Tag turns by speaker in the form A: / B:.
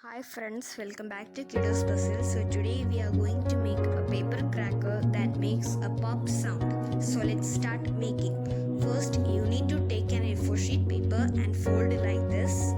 A: Hi friends, welcome back to Kiddo's Puzzle. So today we are going to make a paper cracker that makes a pop sound. So let's start making. First you need to take an A4 sheet paper and fold it like this.